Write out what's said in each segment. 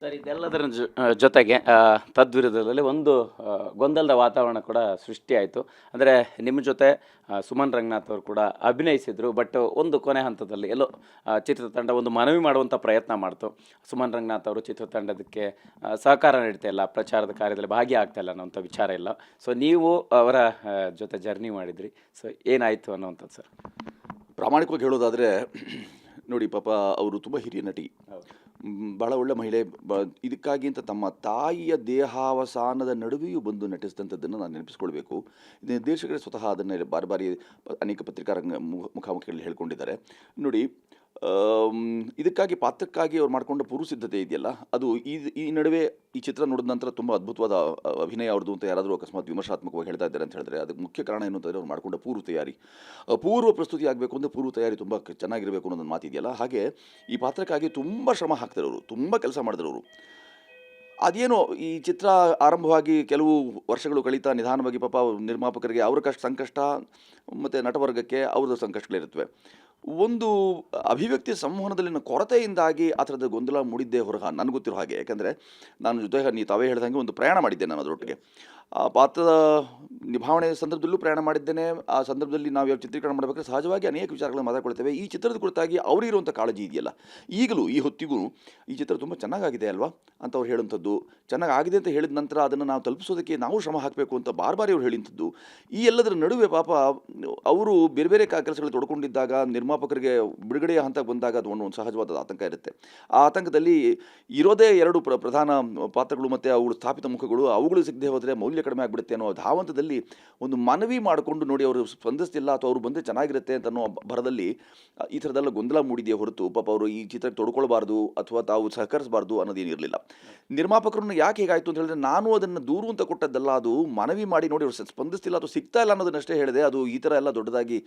Sir ಇದೆಲ್ಲದರ ಜೊತೆಗೆ ತದ್ವಿರುದ್ಧದಲ್ಲಿ ಒಂದು ಗೊಂದಲದ ವಾತಾವರಣ ಕೂಡ ಸೃಷ್ಟಿಯಾಯಿತು. ಅಂದರೆ ನಿಮ್ಮ ಜೊತೆ ಸುಮನ್ ರಂಗನಾಥ್ ಅವರು ಕೂಡ ಅಭಿನಯಿಸಿದರು. ಬಟ್ ಒಂದು ಕೊನೆ ಹಂತದಲ್ಲಿ ಎಲ್ಲೋ ಚಿತ್ರತಂಡ ಒಂದು ಮನವಿ ಮಾಡುವಂಥ ಪ್ರಯತ್ನ ಮಾಡ್ತು. ಸುಮನ್ ರಂಗನಾಥ್ ಅವರು ಚಿತ್ರತಂಡದಕ್ಕೆ ಸಹಕಾರ ನೀಡ್ತಾ ಇಲ್ಲ, ಪ್ರಚಾರದ ಕಾರ್ಯದಲ್ಲಿ ಭಾಗಿಯಾಗ್ತಾ ಇಲ್ಲ ಅನ್ನೋಂಥ ವಿಚಾರ ಇಲ್ಲ. ಸೊ ನೀವು ಅವರ ಜೊತೆ ಜರ್ನಿ ಮಾಡಿದ್ರಿ. ಸೊ ಏನಾಯಿತು ಅನ್ನೋವಂಥದ್ದು ಸರ್? ಪ್ರಾಮಾಣಿಕವಾಗಿ ಹೇಳೋದಾದರೆ ನೋಡಿ, ಪಾಪ ಅವರು ತುಂಬ ಹಿರಿಯ ನಟಿ, ಭಾಳ ಒಳ್ಳೆ ಮಹಿಳೆ. ಇದಕ್ಕಾಗಿ ಅಂತ ತಮ್ಮ ತಾಯಿಯ ದೇಹಾವಸಾನದ ನಡುವೆಯೂ ಬಂದು ನಟಿಸಿದಂಥದ್ದನ್ನು ನಾನು ನೆನಪಿಸ್ಕೊಳ್ಬೇಕು. ನಿರ್ದೇಶಕರೇ ಸ್ವತಃ ಅದನ್ನು ಬಾರಿ ಬಾರಿ ಅನೇಕ ಪತ್ರಿಕಾ ಮುಖಾಮುಖಿಗಳಲ್ಲಿ ಹೇಳ್ಕೊಂಡಿದ್ದಾರೆ. ನೋಡಿ, ಇದಕ್ಕಾಗಿ ಪಾತ್ರಕ್ಕಾಗಿ ಅವ್ರು ಮಾಡಿಕೊಂಡ ಪೂರ್ವ ಸಿದ್ಧತೆ ಇದೆಯಲ್ಲ, ಅದು ಈ ನಡುವೆ ಈ ಚಿತ್ರ ನೋಡಿದ ನಂತರ ತುಂಬ ಅದ್ಭುತವಾದ ಅಭಿನಯ ಅವ್ರದ್ದು ಅಂತ ಯಾರಾದರೂ ಅಕಸ್ಮಾತ್ ವಿಮರ್ಶಾತ್ಮಕವಾಗಿ ಹೇಳ್ತಾ ಇದ್ದಾರೆ ಅಂತ ಹೇಳಿದ್ರೆ ಅದಕ್ಕೆ ಮುಖ್ಯ ಕಾರಣ ಏನು ಅಂತಂದರೆ ಅವ್ರು ಮಾಡಿಕೊಂಡ ಪೂರ್ವ ತಯಾರಿ. ಪೂರ್ವ ಪ್ರಸ್ತುತಿ ಆಗಬೇಕು ಅಂದರೆ ಪೂರ್ವ ತಯಾರಿ ತುಂಬ ಚೆನ್ನಾಗಿರಬೇಕು ಅನ್ನೋದೊಂದು ಮಾತಿದೆಯಲ್ಲ. ಹಾಗೆ ಈ ಪಾತ್ರಕ್ಕಾಗಿ ತುಂಬ ಶ್ರಮ ಹಾಕ್ತಾರೆ ಅವರು, ತುಂಬ ಕೆಲಸ ಮಾಡಿದ್ರು ಅವರು. ಅದೇನೋ ಈ ಚಿತ್ರ ಆರಂಭವಾಗಿ ಕೆಲವು ವರ್ಷಗಳು ಕಳೀತಾ ನಿಧಾನವಾಗಿ ಪಾಪ ನಿರ್ಮಾಪಕರಿಗೆ ಅವರ ಸಂಕಷ್ಟ ಮತ್ತು ನಟವರ್ಗಕ್ಕೆ ಅವ್ರದ್ದು ಸಂಕಷ್ಟಗಳಿರುತ್ತವೆ. ಒಂದು ಅಭಿವ್ಯಕ್ತಿ ಸಂವಹನದಲ್ಲಿನ ಕೊರತೆಯಿಂದಾಗಿ ಆ ಥರದ ಗೊಂದಲ ಮೂಡಿದ್ದೇ ಹೊರಗ ನನಗೆ ಗೊತ್ತಿರೋ ಹಾಗೆ. ಯಾಕೆಂದರೆ ನಾನು ಜೊತೆ ತಾವೇ ಹೇಳ್ದಂಗೆ ಒಂದು ಪ್ರಯಾಣ ಮಾಡಿದ್ದೆ ನಾನು ಅದರೊಟ್ಟಿಗೆ. ಆ ಪಾತ್ರದ ನಿಭಾವಣೆ ಸಂದರ್ಭದಲ್ಲೂ ಪ್ರಯಾಣ ಮಾಡಿದ್ದೇನೆ. ಆ ಸಂದರ್ಭದಲ್ಲಿ ನಾವು ಯಾವ ಚಿತ್ರೀಕರಣ ಮಾಡಬೇಕಾದ್ರೆ ಸಹಜವಾಗಿ ಅನೇಕ ವಿಚಾರಗಳನ್ನು ಮಾತಾಡ್ಕೊಳ್ತೇವೆ. ಈ ಚಿತ್ರದ ಕುರಿತಾಗಿ ಅವರಿರುವಂಥ ಕಾಳಜಿ ಇದೆಯಲ್ಲ, ಈಗಲೂ ಈ ಹೊತ್ತಿಗೂ ಈ ಚಿತ್ರ ತುಂಬ ಚೆನ್ನಾಗಿದೆ ಅಲ್ವಾ ಅಂತ ಅವ್ರು ಹೇಳುವಂಥದ್ದು, ಚೆನ್ನಾಗಿದೆ ಅಂತ ಹೇಳಿದ ನಂತರ ಅದನ್ನು ನಾವು ತಲುಪಿಸೋದಕ್ಕೆ ನಾವು ಶ್ರಮ ಹಾಕಬೇಕು ಅಂತ ಬಾರಿ ಅವ್ರು ಹೇಳಿಂಥದ್ದು. ಈ ಎಲ್ಲದರ ನಡುವೆ ಪಾಪ ಅವರು ಬೇರೆ ಬೇರೆ ಕೆಲಸಗಳು ತೊಡ್ಕೊಂಡಿದ್ದಾಗ ನಿರ್ಮಾಪಕರಿಗೆ ಬಿಡುಗಡೆಯ ಹಂತಕ್ಕೆ ಬಂದಾಗ ಅದು ಒಂದು ಸಹಜವಾದ ಆತಂಕ ಇರುತ್ತೆ. ಆ ಆತಂಕದಲ್ಲಿ ಇರೋದೇ ಎರಡು ಪ್ರಧಾನ ಪಾತ್ರಗಳು ಮತ್ತು ಅವುಗಳು ಸ್ಥಾಪಿತ ಮುಖಗಳು, ಅವುಗಳು ಸಿಗದೆ ಹೋದರೆ ಮೌಲ್ಯ ಕಡಿಮೆ ಆಗಿಬಿಡುತ್ತೆ ಅನ್ನೋ ಧಾವಂತದಲ್ಲಿ ಒಂದು ಮನವಿ ಮಾಡಿಕೊಂಡು ನೋಡಿ ಅವರು ಸ್ಪಂದಿಸ್ತಿಲ್ಲ ಅಥವಾ ಅವರು ಬಂದರೆ ಚೆನ್ನಾಗಿರುತ್ತೆ ಅಂತ ಅನ್ನೋ ಭರದಲ್ಲಿ ಈ ಥರದೆಲ್ಲ ಗೊಂದಲ ಮೂಡಿದೆಯೇ ಹೊರತು ಪಾಪ ಅವರು ಈ ಚಿತ್ರಕ್ಕೆ ತೊಡ್ಕೊಳ್ಬಾರ್ದು ಅಥವಾ ತಾವು ಸಹಕರಿಸಬಾರ್ದು ಅನ್ನೋದೇನಿರಲಿಲ್ಲ. ನಿರ್ಮಾಪಕರನ್ನು ಯಾಕೆ ಹೇಗಾಯಿತು ಅಂತ ಹೇಳಿದ್ರೆ, ನಾನು ಅದನ್ನು ದೂರು ಅಂತ ಕೊಟ್ಟದ್ದಲ್ಲ, ಅದು ಮನವಿ ಮಾಡಿ ನೋಡಿ ಅವರು ಸ್ಪಂದಿಸ್ತಿಲ್ಲ ಅಥವಾ ಸಿಗ್ತಾ ಇಲ್ಲ ಅನ್ನೋದನ್ನಷ್ಟೇ ಹೇಳಿದೆ. ಅದು ಈ ಥರ ಎಲ್ಲ ದೊಡ್ಡದಾಗಿ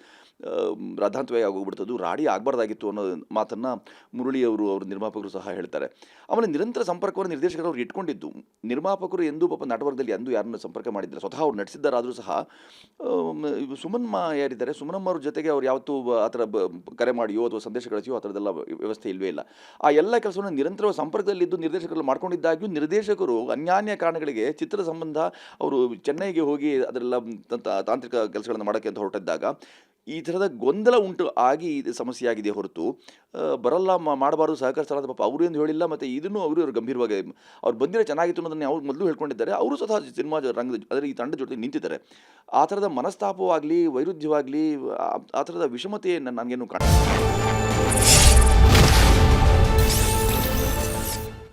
ರಾಧಾಂತವಾಗಿ ಆಗೋಗ್ಬಿಡ್ತದ್ದು, ರಾಡಿ ಆಗಬಾರ್ದಾಗಿತ್ತು ಅನ್ನೋ ಮಾತನ್ನು ಮುರಳಿ ಅವರು ನಿರ್ಮಾಪಕರು ಸಹ ಹೇಳ್ತಾರೆ. ಆಮೇಲೆ ನಿರಂತರ ಸಂಪರ್ಕವನ್ನು ನಿರ್ದೇಶಕರು ಅವ್ರು ಇಟ್ಕೊಂಡಿದ್ದು. ನಿರ್ಮಾಪಕರು ಎಂದೂ ಪಾಪ ನಟವರ್ಗದಲ್ಲಿ ಎಂದೂ ಯಾರನ್ನು ಸಂಪರ್ಕ ಮಾಡಿದ್ದಾರೆ, ಸ್ವತಃ ಅವ್ರು ನಡೆಸಿದ್ದಾರಾದರೂ ಸಹ ಸುಮನ್ಮ ಯಾರಿದ್ದಾರೆ, ಸುಮನಮ್ಮ ಅವ್ರ ಜೊತೆಗೆ ಅವ್ರು ಯಾವತ್ತೂ ಆ ಥರ ಕರೆ ಮಾಡಿಯೋ ಅಥವಾ ಸಂದೇಶ ಕಳಿಸಿಯೋ ಆ ಥರದ್ದೆಲ್ಲ ವ್ಯವಸ್ಥೆ ಇಲ್ಲವೇ ಇಲ್ಲ. ಆ ಎಲ್ಲ ಕೆಲಸವನ್ನು ನಿರಂತರ ಸಂಪರ್ಕದಲ್ಲಿದ್ದು ನಿರ್ದೇಶಕರು ಮಾಡ್ಕೊಂಡಿದ್ದಾಗ್ಯೂ ನಿರ್ದೇಶಕರು ಅನ್ಯಾನ್ಯ ಕಾರಣಗಳಿಗೆ ಚಿತ್ರದ ಸಂಬಂಧ ಅವರು ಚೆನ್ನೈಗೆ ಹೋಗಿ ಅದರೆಲ್ಲ ತಾಂತ್ರಿಕ ಕೆಲಸಗಳನ್ನು ಮಾಡೋಕ್ಕೆ ಅಂತ ಹೊರಟಿದ್ದಾಗ ಈ ಥರದ ಗೊಂದಲ ಉಂಟು ಆಗಿ ಇದು ಸಮಸ್ಯೆ ಆಗಿದೆ ಹೊರತು ಬರಲ್ಲ ಮಾಡಬಾರ್ದು ಸಹಕರಿಸಲಾದ ಪಾಪ ಅವರು ಎಂದು ಹೇಳಿಲ್ಲ. ಮತ್ತು ಇದನ್ನು ಅವರು ಗಂಭೀರವಾಗಿ ಅವ್ರು ಬಂದಿರೋ ಚೆನ್ನಾಗಿತ್ತು ಅನ್ನೋದನ್ನು ಅವ್ರು ಮೊದಲು ಹೇಳ್ಕೊಂಡಿದ್ದಾರೆ. ಅವರು ಸ್ವತಃ ಸಿನಿಮಾ ರಂಗದ ಅಂದರೆ ಈ ತಂಡದ ಜೊತೆ ನಿಂತಿದ್ದಾರೆ. ಆ ಥರದ ಮನಸ್ತಾಪವಾಗಲಿ ವೈರುಧ್ಯವಾಗಲಿ ಆ ಥರದ ವಿಷಮತೆಯನ್ನು ನನಗೇನು ಕಾಣ